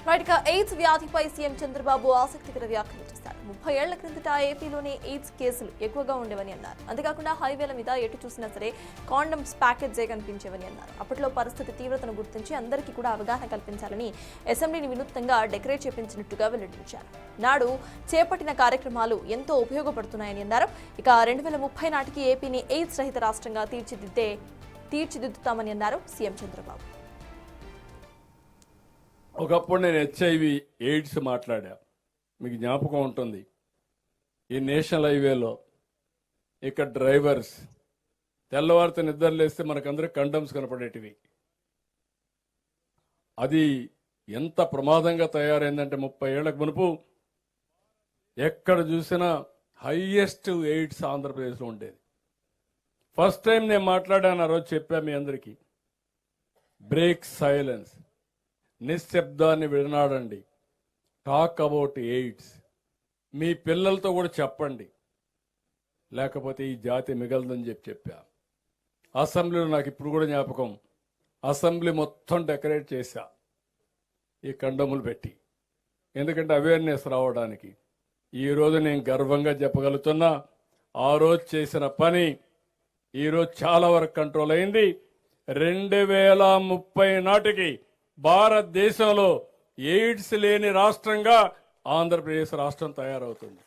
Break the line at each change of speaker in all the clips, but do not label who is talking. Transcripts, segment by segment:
Right AIDS వ్యాధిపై CM Chandrababu ఆసక్తికర వ్యాఖ్యలు చేశారు. 30 ఏళ్ల క్రిందట ఏపీలోనే ఎయిడ్స్ కేసులు ఎక్కువగా ఉండేవని అన్నారు. అంతేకాకుండా హైవేల మీద ఎటు చూసినా సరే కాండమ్స్ ప్యాకెట్సే కనిపించేవని అన్నారు. అప్పట్లో పరిస్థితి తీవ్రతను గుర్తించి అందరికీ కూడా అవగాహన కల్పించాలని అసెంబ్లీని వినూత్నంగా డెకరేట్ చేపించినట్టుగా వెల్లడించారు. నాడు చేపట్టిన కార్యక్రమాలు ఎంతో ఉపయోగపడుతున్నాయని అన్నారు. ఇక 2030 నాటికి ఏపీని ఎయిడ్స్ రహిత రాష్ట్రంగా తీర్చిదిద్దుతామని అన్నారు సీఎం చంద్రబాబు.
ఒకప్పుడు నేను హెచ్ఐవి ఎయిడ్స్ మాట్లాడా, మీకు జ్ఞాపకం ఉంటుంది. ఈ నేషనల్ హైవేలో ఇక్కడ డ్రైవర్స్ తెల్లవారితో నిద్రలేస్తే మనకందరికి కండమ్స్ కనపడేటివి. అది ఎంత ప్రమాదంగా తయారైందంటే 30 ఏళ్లకు మునుపు ఎక్కడ చూసినా హైయెస్ట్ ఎయిడ్స్ ఆంధ్రప్రదేశ్లో ఉండేది. ఫస్ట్ టైం నేను మాట్లాడాను, ఆ రోజు చెప్పా మీ అందరికీ, బ్రేక్ సైలెన్స్, నిశ్శబ్దాన్ని విడనాడండి, టాక్ అబౌట్ ఎయిడ్స్, మీ పిల్లలతో కూడా చెప్పండి, లేకపోతే ఈ జాతి మిగలదని చెప్పా. అసెంబ్లీలో నాకు ఇప్పుడు కూడా జ్ఞాపకం, అసెంబ్లీ మొత్తం డెకరేట్ చేశా ఈ కండములు పెట్టి, ఎందుకంటే అవేర్నెస్ రావడానికి. ఈరోజు నేను గర్వంగా చెప్పగలుగుతున్నా, ఆ రోజు చేసిన పని ఈరోజు చాలా వరకు కంట్రోల్ అయింది. 2030 నాటికి భారతదేశంలో ఎయిడ్స్ లేని రాష్ట్రంగా ఆంధ్రప్రదేశ్ రాష్ట్రం తయారవుతుంది.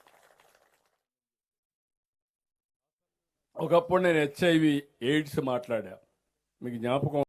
ఒకప్పుడు నేను హెచ్ఐవి ఎయిడ్స్ మాట్లాడా, మీకు జ్ఞాపకం